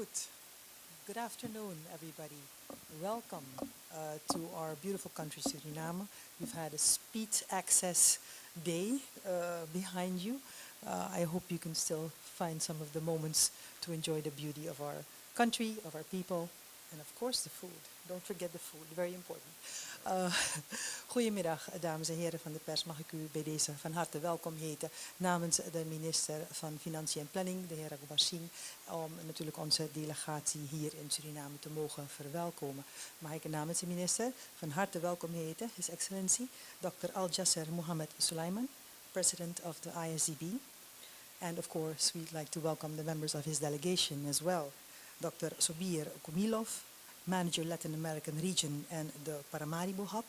Goed. Good afternoon, everybody. Welcome to our beautiful country, Suriname. We've had a speed access day behind you. I hope you can still find some of the moments to enjoy the beauty of our country, of our people, and of course the food. Don't forget the food, very important. Uh, Goedemiddag, dames en heren van de pers. Mag ik u bij deze van harte welkom heten namens de minister van Financiën en Planning, de heer Agoubassine, om natuurlijk onze delegatie hier in Suriname te mogen verwelkomen. Mag ik namens de minister van harte welkom heten, His Excellency Dr. Al-Jasser Mohammed Sulaiman, President of the ISDB. And of course, we'd like to welcome the members of his delegation as well. Dr. Sobir Kumilov, Manager Latin American Region and the Paramaribo Hub.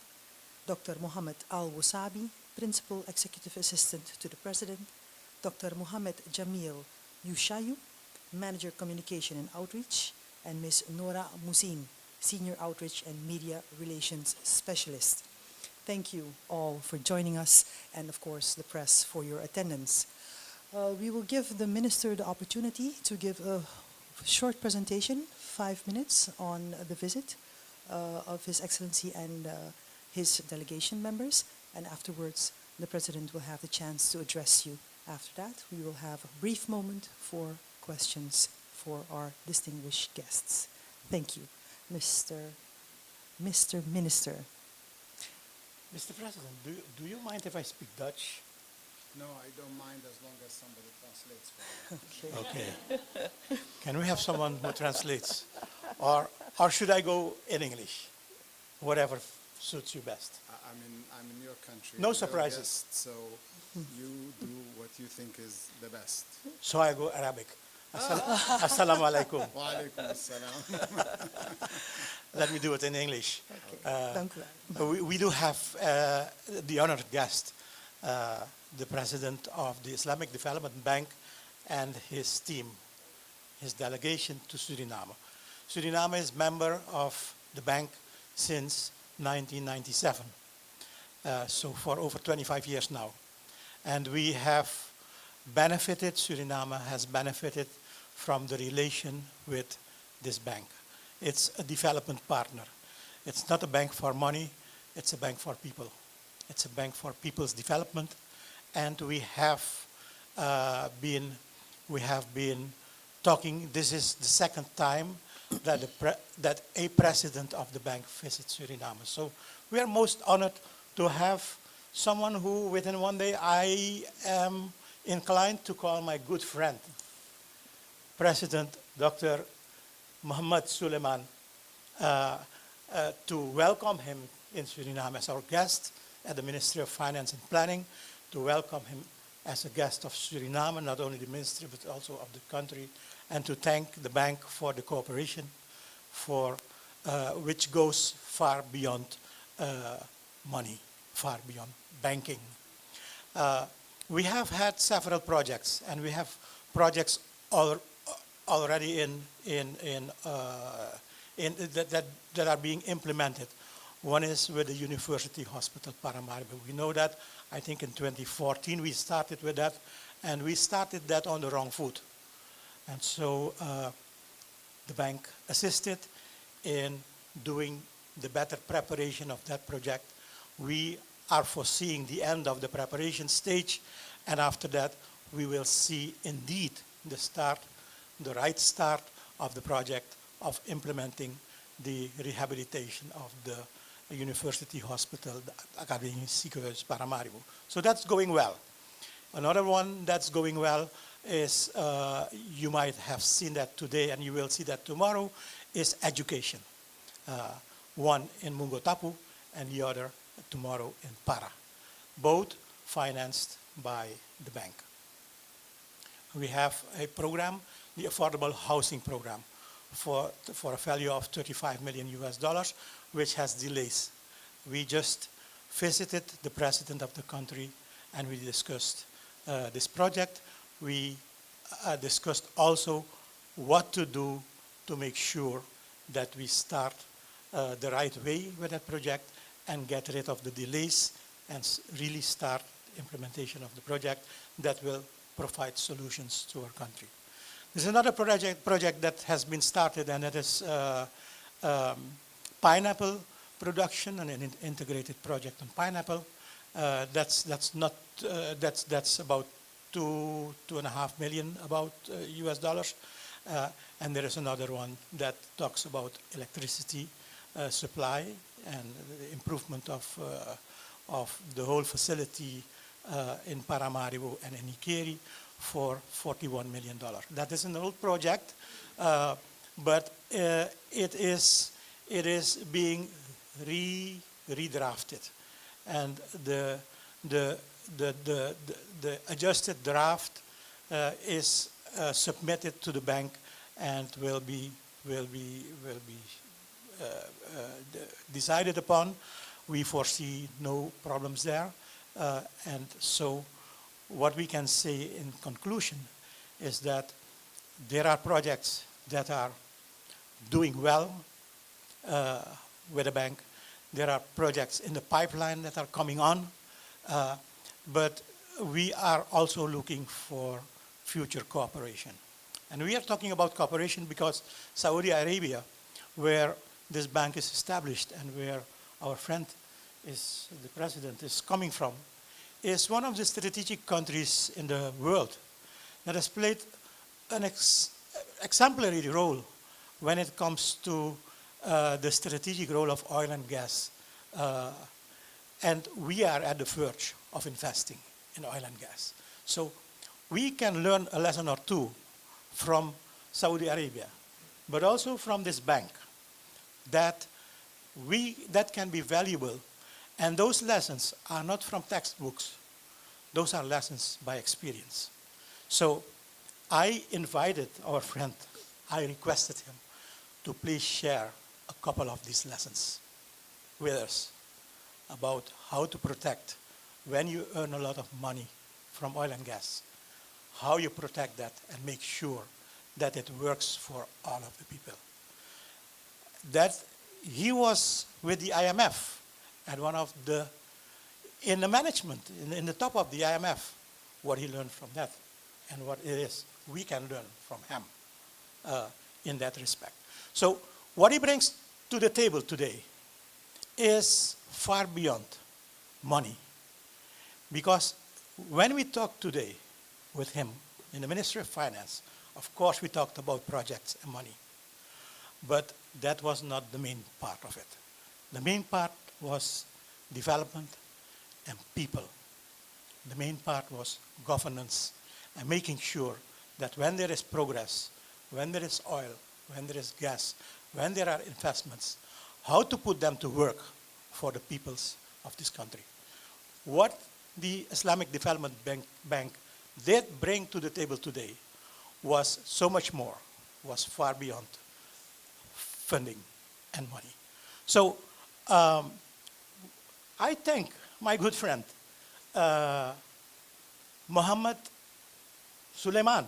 Dr. Mohammed Al-Wasabi, Principal Executive Assistant to the President. Dr. Mohammed Jamil Yushayu, Manager Communication and Outreach. And Ms. Nora Musin, Senior Outreach and Media Relations Specialist. Thank you all for joining us and of course the press for your attendance. We will give the minister the opportunity to give a short presentation, 5 minutes, on the visit of His Excellency and his delegation members, and afterwards the President will have the chance to address you. After that, we will have a brief moment for questions for our distinguished guests. Thank you, Mr. Minister. Mr. President, do you mind if I speak Dutch? No, I don't mind as long as somebody translates for me. Okay. Can we have someone who translates? Or should I go in English? Whatever suits you best. I'm in your country. No I'm your surprises. guest, so you do what you think is the best. So I go Arabic. Assalamu alaikum. Wa alaikum assalam. Let me do it in English. Dank u wel. We do have the honored guest, the president of the Islamic Development Bank and his team, his delegation to Suriname. Suriname is member of the bank since 1997, so for over 25 years now. And we have benefited, Suriname has benefited from the relation with this bank. It's a development partner. It's not a bank for money, it's a bank for people. It's a bank for people's development. And we have been talking, this is the second time that a president of the bank visits Suriname. So we are most honored to have someone who within one day I am inclined to call my good friend, President Dr. Mohammed Sulaiman, to welcome him in Suriname as our guest at the Ministry of Finance and Planning, to welcome him as a guest of Suriname, not only the ministry but also of the country, and to thank the bank for the cooperation, which goes far beyond money, far beyond banking. We have had several projects, and we have projects already that are being implemented. One is with the University Hospital Paramaribo. We know that, I think in 2014 we started with that, and we started that on the wrong foot. And so the bank assisted in doing the better preparation of that project. We are foreseeing the end of the preparation stage, and after that we will see indeed the right start of the project of implementing the rehabilitation of the University Hospital, the Academic Ziekenhuis Paramaribo. So that's going well. Another one that's going well is, you might have seen that today and you will see that tomorrow, is education. One in Mungo Tapu and the other tomorrow in Para. Both financed by the bank. We have a program, the Affordable Housing Program, for a value of $35 million, which has delays. We just visited the president of the country and we discussed this project. We discussed also what to do to make sure that we start the right way with that project and get rid of the delays and really start implementation of the project that will provide solutions to our country. There's another project that has been started, and that is pineapple production, and an integrated project on pineapple. That's about 2.5 million about US dollars. And there is another one that talks about electricity supply and the improvement of the whole facility in Paramaribo and in Ikeri for $41 million. That is an old project, but it is being redrafted, and the adjusted draft is submitted to the bank and will be decided upon. We foresee no problems there, and so what we can say in conclusion is that there are projects that are doing well with the bank. There are projects in the pipeline that are coming on, but we are also looking for future cooperation. And we are talking about cooperation because Saudi Arabia, where this bank is established and where our friend the president is coming from, is one of the strategic countries in the world that has played an exemplary role when it comes to the strategic role of oil and gas. And we are at the verge of investing in oil and gas. So we can learn a lesson or two from Saudi Arabia, but also from this bank that can be valuable. And those lessons are not from textbooks. Those are lessons by experience. So I invited our friend, I requested him to please share a couple of these lessons with us about how to protect when you earn a lot of money from oil and gas, how you protect that and make sure that it works for all of the people. That he was with the IMF and in the management, in the top of the IMF, what he learned from that and what it is we can learn from him in that respect. So what he brings to the table today is far beyond money. Because when we talked today with him in the Ministry of Finance, of course we talked about projects and money. But that was not the main part of it. The main part was development and people. The main part was governance and making sure that when there is progress, when there is oil, when there is gas, when there are investments, how to put them to work for the peoples of this country. What the Islamic Development Bank did bring to the table today was so much more, was far beyond funding and money. So I thank my good friend, Mohammed Suleiman,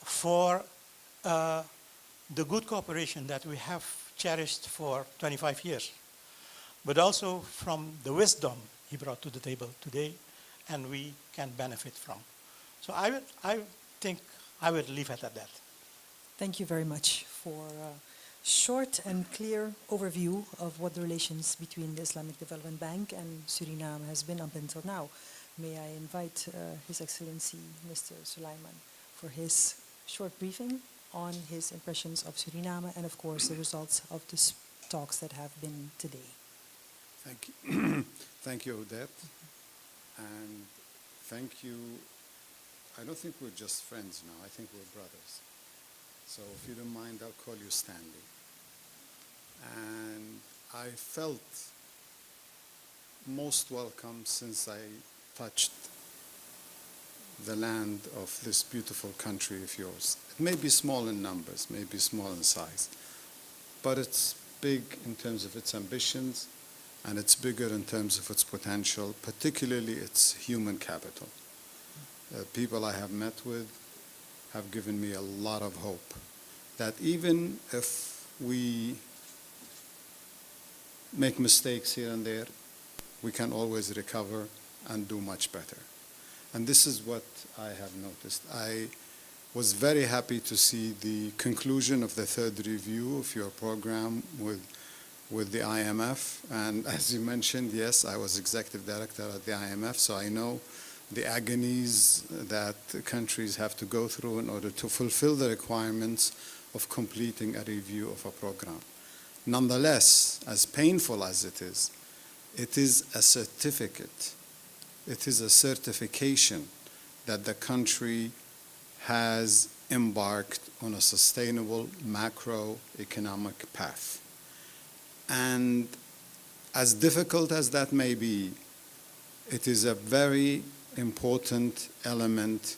for the good cooperation that we have cherished for 25 years, but also from the wisdom he brought to the table today and we can benefit from. So I think I would leave it at that. Thank you very much for a short and clear overview of what the relations between the Islamic Development Bank and Suriname has been up until now. May I invite His Excellency Mr. Sulaiman for his short briefing on his impressions of Suriname and of course the results of the talks that have been today. Thank you. Thank you, Odette. And thank you. I don't think we're just friends now. I think we're brothers. So if you don't mind, I'll call you Stanley. And I felt most welcome since I touched the land of this beautiful country of yours. It may be small in numbers, may be small in size, but it's big in terms of its ambitions, and it's bigger in terms of its potential, particularly its human capital. People I have met with have given me a lot of hope that even if we make mistakes here and there, we can always recover and do much better. And this is what I have noticed. was very happy to see the conclusion of the third review of your program with the IMF. And as you mentioned, yes, I was executive director at the IMF, so I know the agonies that countries have to go through in order to fulfill the requirements of completing a review of a program. Nonetheless, as painful as it is a certificate. It is a certification that the country has embarked on a sustainable macroeconomic path. And as difficult as that may be, it is a very important element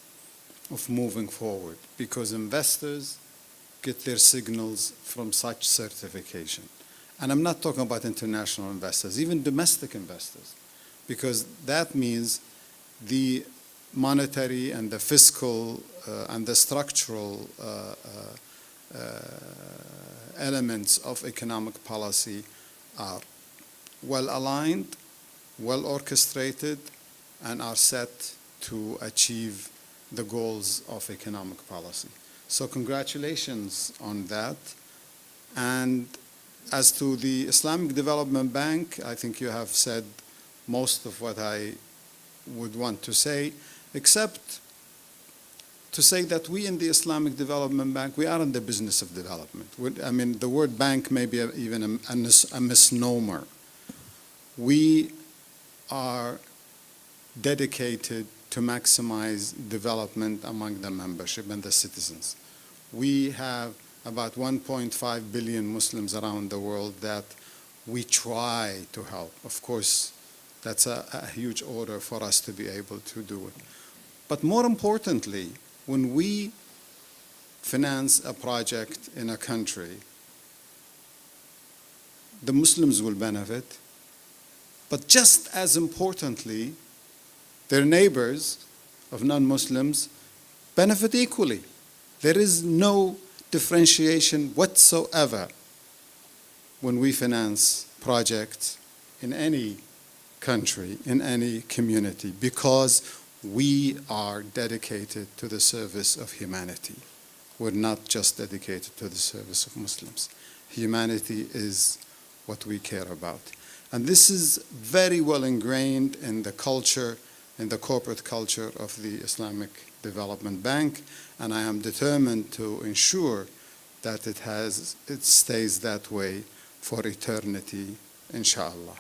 of moving forward because investors get their signals from such certification. And I'm not talking about international investors, even domestic investors, because that means the monetary and the fiscal and the structural elements of economic policy are well aligned, well orchestrated, and are set to achieve the goals of economic policy. So congratulations on that. And as to the Islamic Development Bank, I think you have said most of what I would want to say, except to say that we in the Islamic Development Bank, we are in the business of development. I mean, the word bank may be even a misnomer. We are dedicated to maximize development among the membership and the citizens. We have about 1.5 billion Muslims around the world that we try to help. Of course, that's a huge order for us to be able to do it. But more importantly, when we finance a project in a country, the Muslims will benefit, but just as importantly, their neighbors of non-Muslims benefit equally. There is no differentiation whatsoever when we finance projects in any country, in any community, because we are dedicated to the service of humanity. We're not just dedicated to the service of Muslims. Humanity is what we care about. And this is very well ingrained in the culture, in the corporate culture of the Islamic Development Bank, and I am determined to ensure that it stays that way for eternity, inshallah.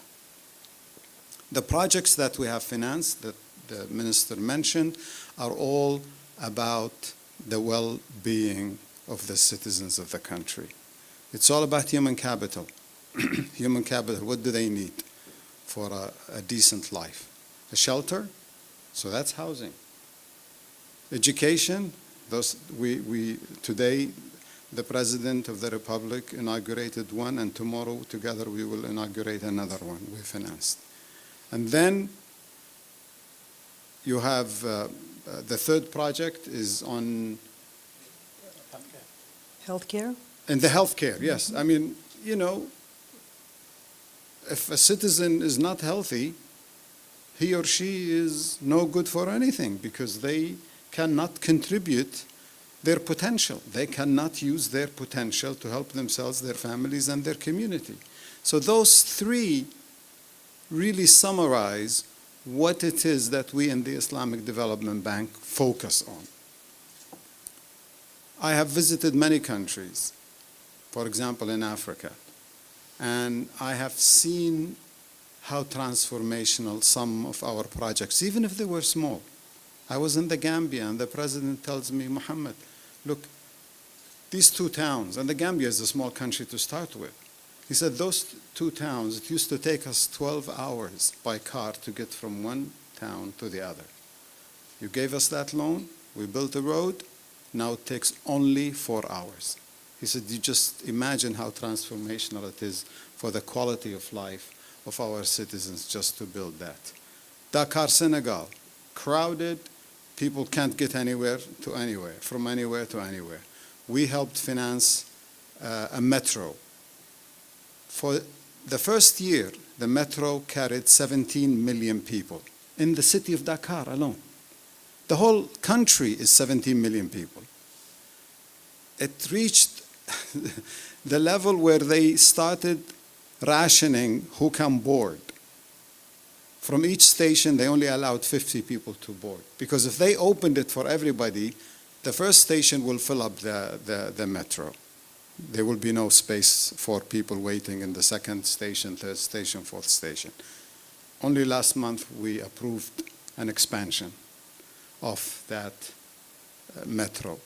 The projects that we have financed, that the Minister mentioned, are all about the well-being of the citizens of the country. It's all about human capital. Human capital, what do they need for a decent life? A shelter? So that's housing. Education, today the President of the Republic inaugurated one, and tomorrow together we will inaugurate another one we financed. And then you have the third project is on Healthcare? in the healthcare, yes. I mean, you know, if a citizen is not healthy, he or she is no good for anything because they cannot contribute their potential. They cannot use their potential to help themselves, their families, and their community. So those three really summarize what it is that we in the Islamic Development Bank focus on. I have visited many countries, for example, in Africa, and I have seen how transformational some of our projects, even if they were small. I was in the Gambia, and the president tells me, Muhammad, look, these two towns, and the Gambia is a small country to start with. He said, those two towns, it used to take us 12 hours by car to get from one town to the other. You gave us that loan, we built a road, now it takes only 4 hours. He said, you just imagine how transformational it is for the quality of life of our citizens just to build that. Dakar, Senegal, crowded, people can't get anywhere to anywhere, from anywhere to anywhere. We helped finance a metro. For the first year, the metro carried 17 million people in the city of Dakar alone. The whole country is 17 million people. it reached the level where they started rationing who can board. From each station, they only allowed 50 people to board. Because if they opened it for everybody, the first station will fill up the metro. There will be no space for people waiting in the second station, third station, fourth station. Only last month, we approved an expansion of that metro.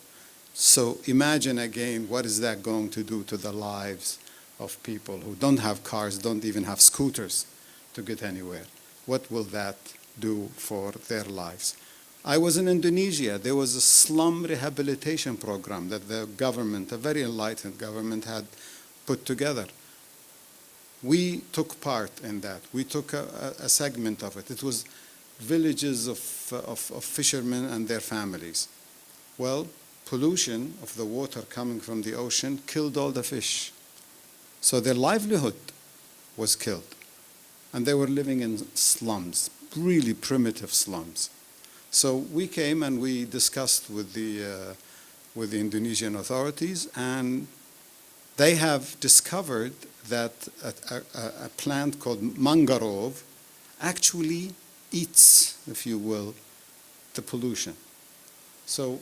So imagine again, what is that going to do to the lives of people who don't have cars, don't even have scooters to get anywhere? What will that do for their lives? I was in Indonesia. There was a slum rehabilitation program that the government, a very enlightened government, had put together. We took part in that. We took a segment of it. It was villages of fishermen and their families. Well, pollution of the water coming from the ocean killed all the fish. So their livelihood was killed. And they were living in slums, really primitive slums. So we came and we discussed with the Indonesian authorities, and they have discovered that a plant called mangrove actually eats, if you will, the pollution. So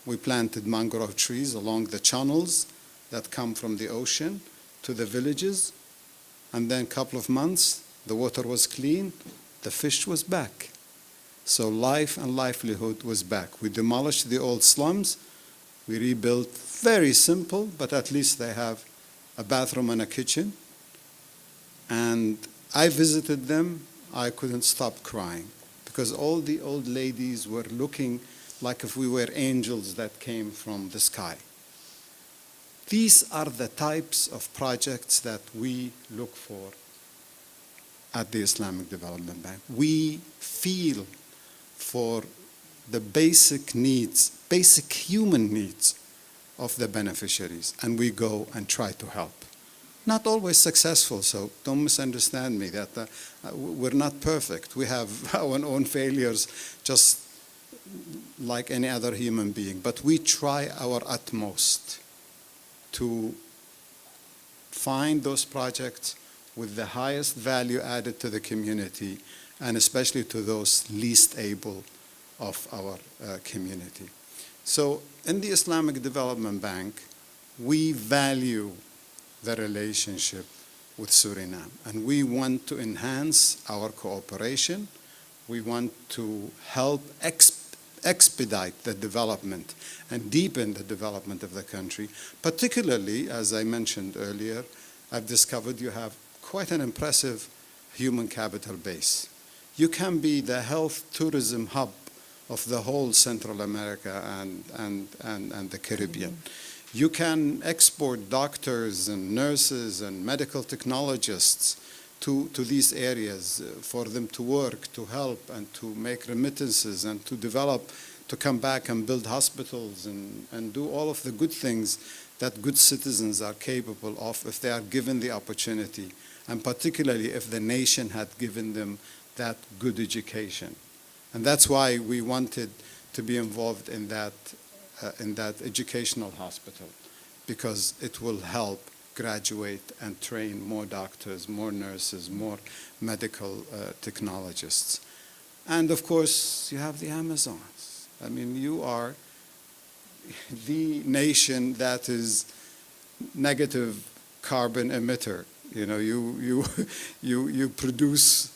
we planted mangrove trees along the channels that come from the ocean to the villages, and then a couple of months, the water was clean, the fish was back. So life and livelihood was back. We demolished the old slums. We rebuilt, very simple, but at least they have a bathroom and a kitchen. And I visited them. I couldn't stop crying because all the old ladies were looking like if we were angels that came from the sky. These are the types of projects that we look for at the Islamic Development Bank. We feel for the basic needs, basic human needs of the beneficiaries, and we go and try to help. Not always successful, so don't misunderstand me, that we're not perfect. We have our own failures, just like any other human being, but we try our utmost to find those projects with the highest value added to the community, and especially to those least able of our community. So in the Islamic Development Bank, we value the relationship with Suriname, and we want to enhance our cooperation. We want to help expedite the development and deepen the development of the country. Particularly, as I mentioned earlier, I've discovered you have quite an impressive human capital base. You can be the health tourism hub of the whole Central America and the Caribbean. You can export doctors and nurses and medical technologists to these areas for them to work, to help, and to make remittances, and to develop, to come back and build hospitals and do all of the good things that good citizens are capable of if they are given the opportunity, and particularly if the nation had given them that good education. And that's why we wanted to be involved in that educational hospital, because it will help graduate and train more doctors, more nurses, more medical technologists. And of course, you have the Amazons. I mean, you are the nation that is negative carbon emitter. You know, you produce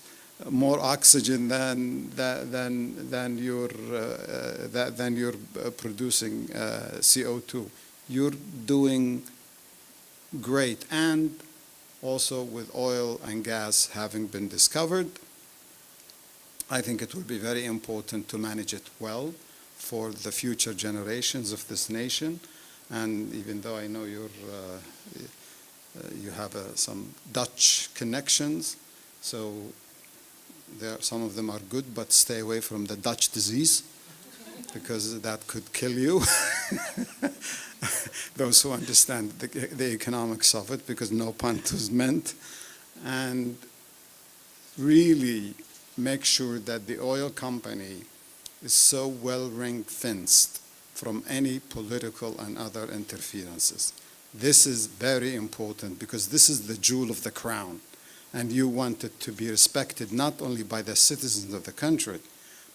more oxygen than you're producing CO2. You're doing great, and also with oil and gas having been discovered, I think it will be very important to manage it well for the future generations of this nation. And even though I know you have some Dutch connections, so some of them are good, but stay away from the Dutch disease, because that could kill you. Those who understand the economics of it, because no pun was meant. And really make sure that the oil company is so well ring-fenced from any political and other interferences. This is very important because this is the jewel of the crown, and you want it to be respected not only by the citizens of the country,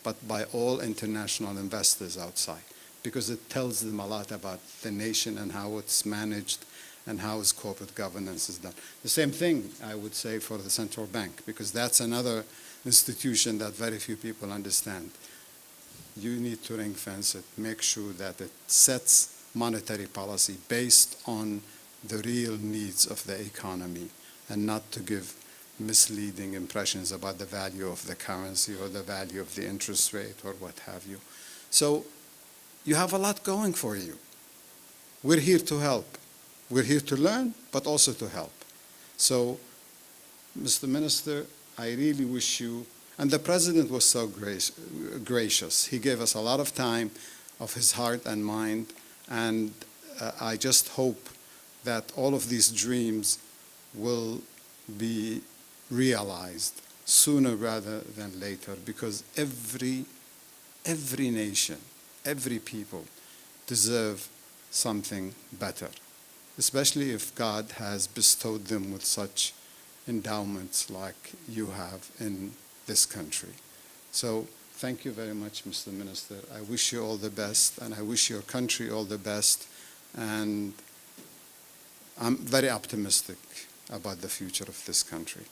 but by all international investors outside, because it tells them a lot about the nation and how it's managed and how its corporate governance is done. The same thing, I would say, for the central bank, because that's another institution that very few people understand. You need to ring fence it, make sure that it sets monetary policy based on the real needs of the economy and not to give misleading impressions about the value of the currency or the value of the interest rate or what have you. So you have a lot going for you. We're here to help. We're here to learn, but also to help. So, Mr. Minister, I really wish you, and the President was so gracious. He gave us a lot of time of his heart and mind, and I just hope that all of these dreams will be realized sooner rather than later, because every nation, every people deserve something better, especially if God has bestowed them with such endowments like you have in this country. So thank you very much, Mr. Minister. I wish you all the best, and I wish your country all the best, and I'm very optimistic about the future of this country.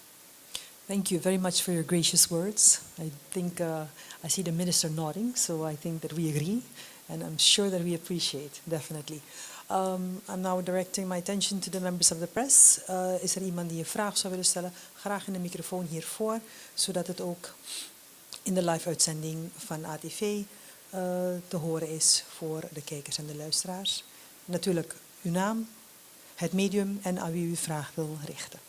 Thank you very much for your gracious words. I think I see the minister nodding, so I think that we agree, and I'm sure that we appreciate, definitely. I'm now directing my attention to the members of the press. Is er iemand die een vraag zou willen stellen? Graag in de microfoon hiervoor, zodat het ook in de live-uitzending van ATV te horen is voor de kijkers en de luisteraars. Natuurlijk uw naam, het medium en aan wie u uw vraag wil richten.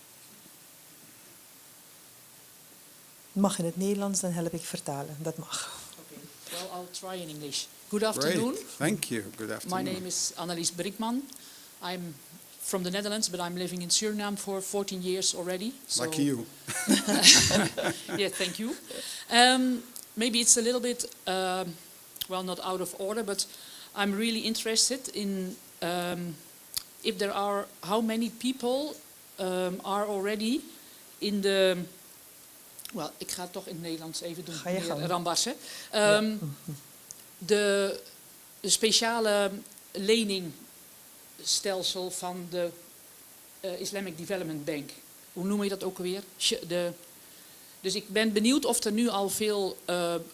Mag in het Nederlands, dan help ik vertalen. Dat mag. Okay. Well, I'll try in English. Good afternoon. Great. Thank you. Good afternoon. My name is Annelies Brinkman. I'm from the Netherlands, but I'm living in Suriname for 14 years already. So Lucky you. yeah, thank you. Maybe it's a little bit, well, not out of order, but I'm really interested in if there are, how many people are already in the... Wel, ik ga het toch in het Nederlands even doen, meneer Rambassen. De speciale leningstelsel van de Islamic Development Bank. Hoe noem je dat ook alweer? Dus ik ben benieuwd of er nu al veel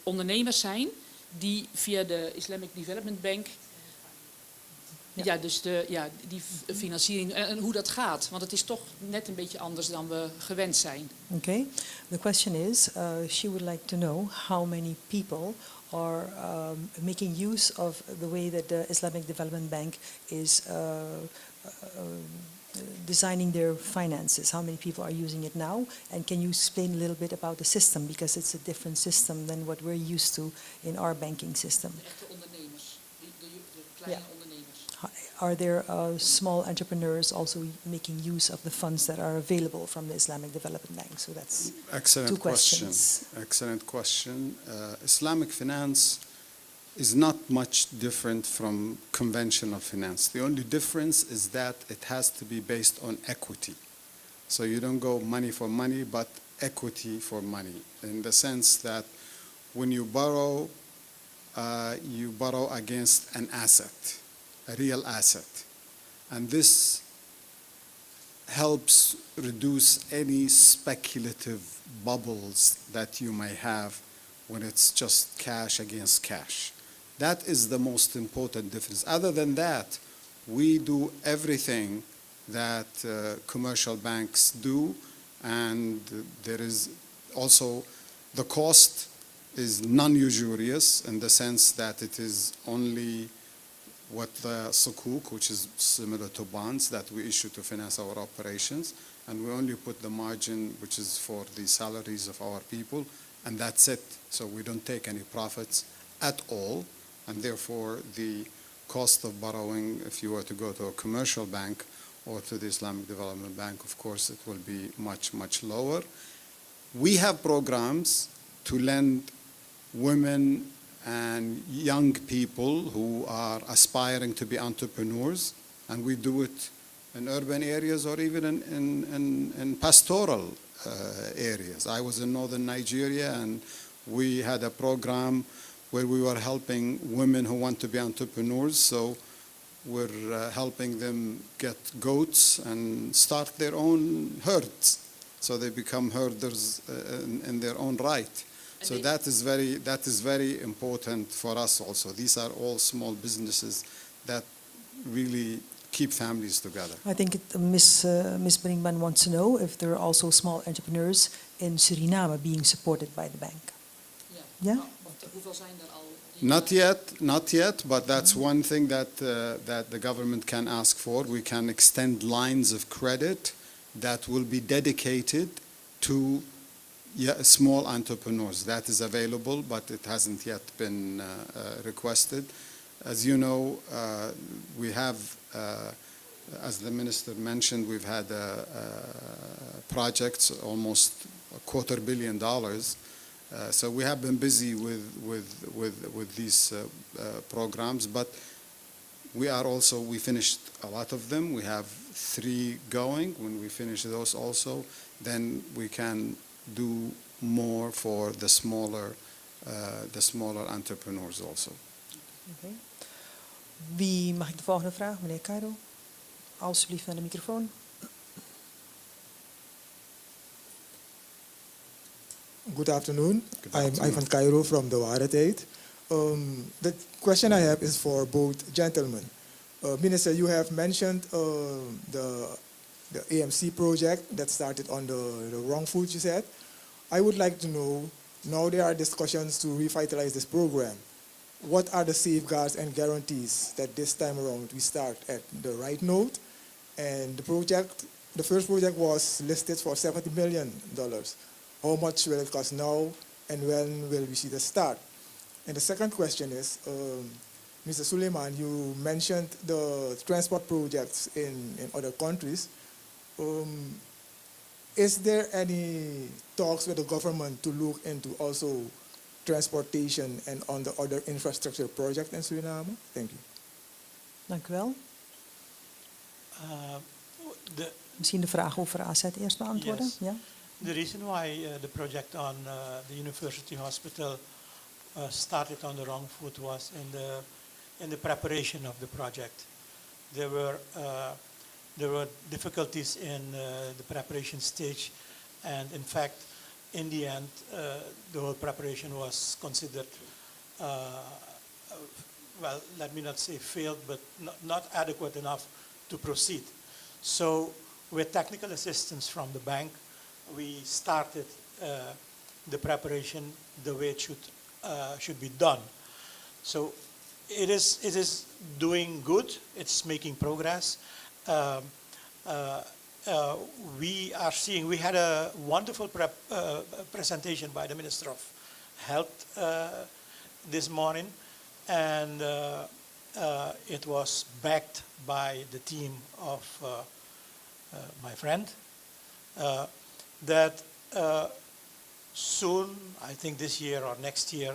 ondernemers zijn die via de Islamic Development Bank... Ja, dus die financiering en hoe dat gaat. Want het is toch net een beetje anders dan we gewend zijn. Okay. The question is, she would like to know how many people are making use of the way that the Islamic Development Bank is designing their finances. How many people are using it now? And can you explain a little bit about the system? Because it's a different system than what we're used to in our banking system. De echte ondernemers, de kleine ondernemers. Are there small entrepreneurs also making use of the funds that are available from the Islamic Development Bank? So that's two questions. Excellent question. Islamic finance is not much different from conventional finance. The only difference is that it has to be based on equity. So you don't go money for money, but equity for money, in the sense that when you borrow against an asset, a real asset. And this helps reduce any speculative bubbles that you may have when it's just cash against cash. That is the most important difference. Other than that, we do everything that commercial banks do, and there is also the cost is non-usurious in the sense that it is only what the sukuk, which is similar to bonds that we issue to finance our operations, and we only put the margin which is for the salaries of our people, and that's it. So we don't take any profits at all, and therefore the cost of borrowing, if you were to go to a commercial bank or to the Islamic Development Bank, of course it will be much, much lower. We have programs to lend women and young people who are aspiring to be entrepreneurs. And we do it in urban areas or even in pastoral areas. I was in northern Nigeria, and we had a program where we were helping women who want to be entrepreneurs. So we're helping them get goats and start their own herds. So they become herders in their own right. So that is very important for us also. These are all small businesses that really keep families together. I think Ms. Brinkman wants to know if there are also small entrepreneurs in Suriname being supported by the bank. Ja. Yeah? Hoeveel zijn er al? Not yet, but that's one thing that the government can ask for. We can extend lines of credit that will be dedicated to small entrepreneurs. That is available, but it hasn't yet been requested. As you know, we have, as the minister mentioned, we've had projects almost $250 million. So we have been busy with these programs, but we finished a lot of them. We have 3 going. When we finish those also, then we can do more for the smaller entrepreneurs also. Okay. Wie mag ik de volgende vraag? Meneer Cairo. Alsjeblieft naar de microfoon. Good afternoon. Good afternoon. I'm Ivan Cairo from the Waarheid. The question I have is for both gentlemen. Minister, you have mentioned the AMC project that started on the wrong foot, you said. I would like to know, now there are discussions to revitalize this program. What are the safeguards and guarantees that this time around we start at the right note? And the first project was listed for $70 million. How much will it cost now, and when will we see the start? And the second question is, Mr. Suleiman, you mentioned the transport projects in other countries. Is there any talks with the government to look into also transportation and on the other infrastructure project in Suriname? Thank you. Dank u wel. The, Misschien de vraag over AZ eerst beantwoorden? Yes. Ja? the reason why the project on the university hospital started on the wrong foot was in the preparation of the project. There were difficulties in the preparation stage, and in fact, in the end, the whole preparation was considered, well, let me not say failed, but not adequate enough to proceed. So with technical assistance from the bank, we started the preparation the way it should be done. So it is doing good. It's making progress. We had a wonderful presentation by the Minister of Health this morning, and it was backed by the team of my friend, that soon, I think this year or next year,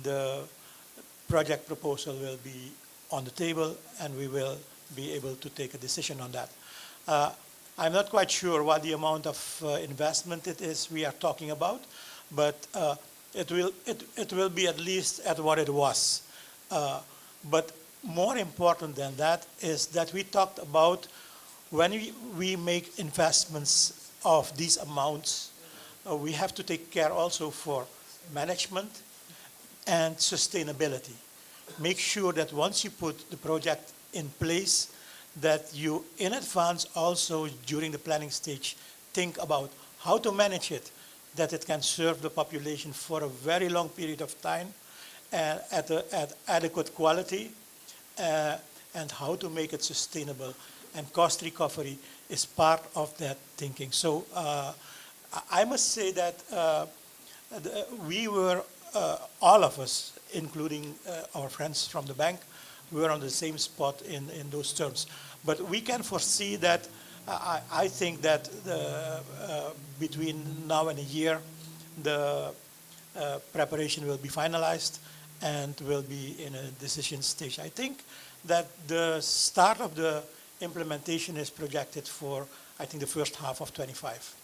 the project proposal will be on the table, and we will be able to take a decision on that. I'm not quite sure what the amount of investment it is we are talking about, but it will be at least at what it was. But more important than that is that we talked about when we make investments of these amounts, we have to take care also for management and sustainability. Make sure that once you put the project in place, that you in advance also during the planning stage think about how to manage it, that it can serve the population for a very long period of time at adequate quality, and how to make it sustainable. And cost recovery is part of that thinking. So I must say that we were, all of us, including our friends from the bank, we were on the same spot in those terms. But we can foresee that, I think that between now and a year, the preparation will be finalized, and will be in a decision stage. I think that the start of the implementation is projected for, I think, the first half of 25.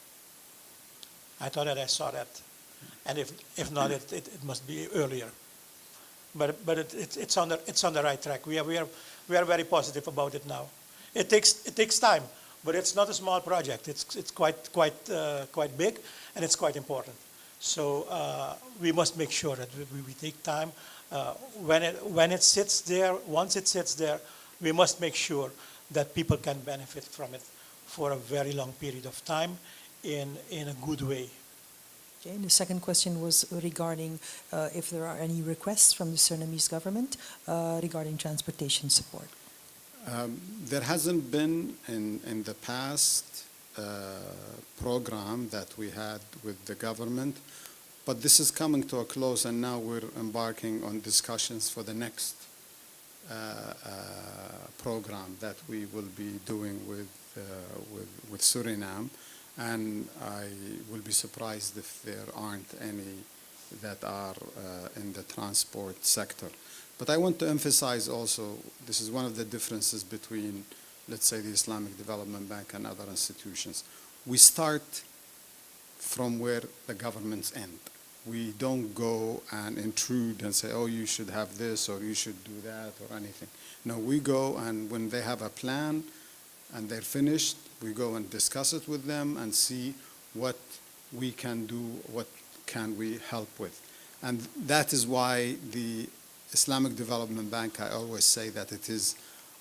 I thought that I saw that. And if not, it must be earlier. But it's on the right track. We are very positive about it now. It takes time, but it's not a small project. It's quite big, and it's quite important. So we must make sure that we take time. When it sits there, once it sits there, we must make sure that people can benefit from it for a very long period of time in a good way. Okay, and the second question was regarding if there are any requests from the Surinamese government regarding transportation support. There hasn't been in the past program that we had with the government, but this is coming to a close, and now we're embarking on discussions for the next program that we will be doing with Suriname. And I will be surprised if there aren't any that are in the transport sector. But I want to emphasize also, this is one of the differences between, let's say, the Islamic Development Bank and other institutions. We start from where the governments end. We don't go and intrude and say, oh, you should have this or you should do that or anything. No, we go, and when they have a plan and they're finished, we go and discuss it with them and see what we can do, what can we help with. And that is why the Islamic Development Bank, I always say that it is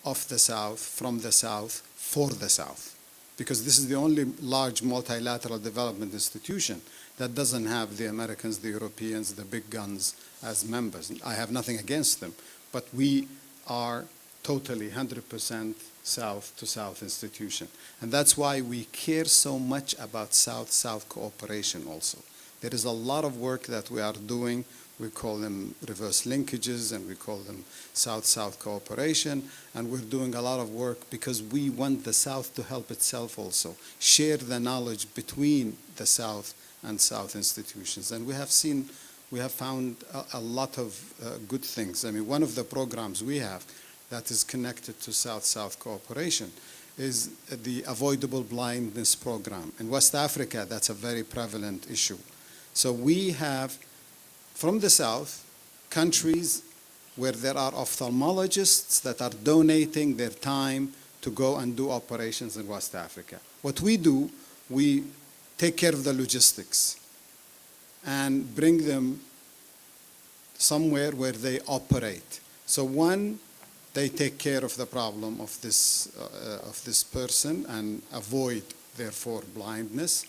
of the South, from the South, for the South. Because this is the only large multilateral development institution that doesn't have the Americans, the Europeans, the big guns as members. I have nothing against them, but we are totally 100% South-to-South institution. And that's why we care so much about South-South cooperation also. There is a lot of work that we are doing. We call them reverse linkages, and we call them South-South cooperation. And we're doing a lot of work because we want the South to help itself also, share the knowledge between the South and South institutions. And we have found a lot of good things. I mean, one of the programs we have that is connected to South-South cooperation is the avoidable blindness program. In West Africa, that's a very prevalent issue. So we have, from the South, countries where there are ophthalmologists that are donating their time to go and do operations in West Africa. What we do, we take care of the logistics and bring them somewhere where they operate. So one, they take care of the problem of this person and avoid, therefore, blindness.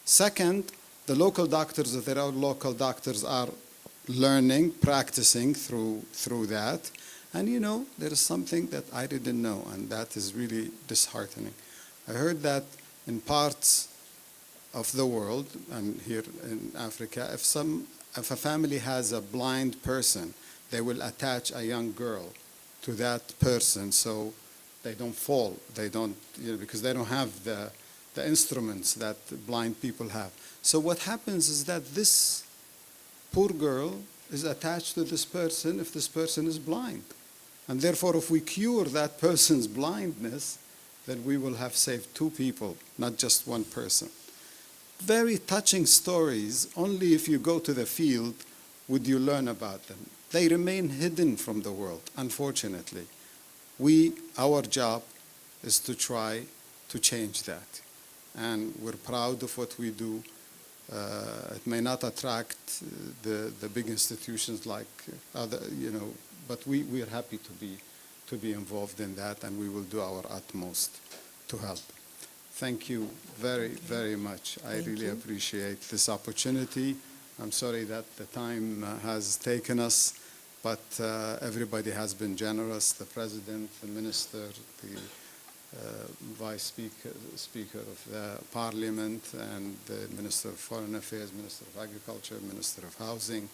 Second, the local doctors, if there are local doctors, are learning, practicing through that. And you know, there is something that I didn't know, and that is really disheartening. I heard that in parts of the world, and here in Africa, if a family has a blind person, they will attach a young girl to that person so they don't fall, they don't, because they don't have the instruments that blind people have. So what happens is that this poor girl is attached to this person if this person is blind. And therefore, if we cure that person's blindness, then we will have saved two people, not just one person. Very touching stories. Only if you go to the field would you learn about them. They remain hidden from the world, unfortunately. Our job is to try to change that. And we're proud of what we do. It may not attract the big institutions like other, but we are happy to be involved in that, and we will do our utmost to help. Thank you very, very much. I really appreciate this opportunity. I'm sorry that the time has taken us, but everybody has been generous. The President, the Minister, the Vice Speaker of the Parliament, and the Minister of Foreign Affairs, Minister of Agriculture, Minister of Housing.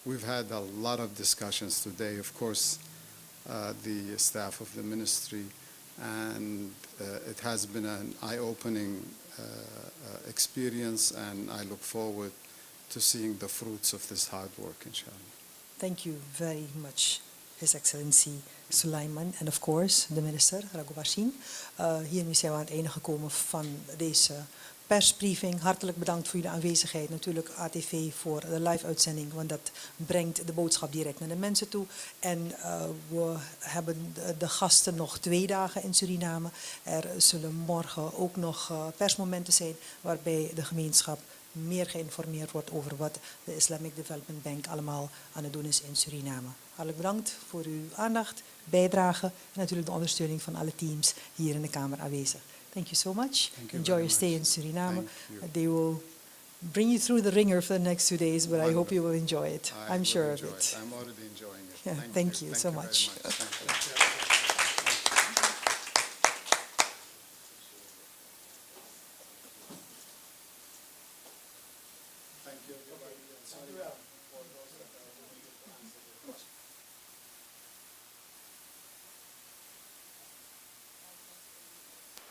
We've had a lot of discussions today. Of course, the staff of the ministry, and it has been an eye-opening experience, and I look forward to seeing the fruits of this hard work, inshallah. Thank you very much, His Excellency Sulaiman. En of course, de minister, Raghuvarsingh. Hiermee zijn we aan het einde gekomen van deze persbriefing. Hartelijk bedankt voor jullie aanwezigheid. Natuurlijk ATV voor de live-uitzending, want dat brengt de boodschap direct naar de mensen toe. En we hebben de gasten nog 2 dagen in Suriname. Er zullen morgen ook nog persmomenten zijn waarbij de gemeenschap meer geïnformeerd wordt over wat de Islamic Development Bank allemaal aan het doen is in Suriname. Hartelijk bedankt voor uw aandacht, bijdrage en natuurlijk de ondersteuning van alle teams hier in de Kamer aanwezig. Thank you so much. Enjoy your stay in Suriname. They will bring you through the ringer for the next 2 days, but I hope you will enjoy it. I'm sure of it. I'm already enjoying it. Yeah, thank you so much. Thank you.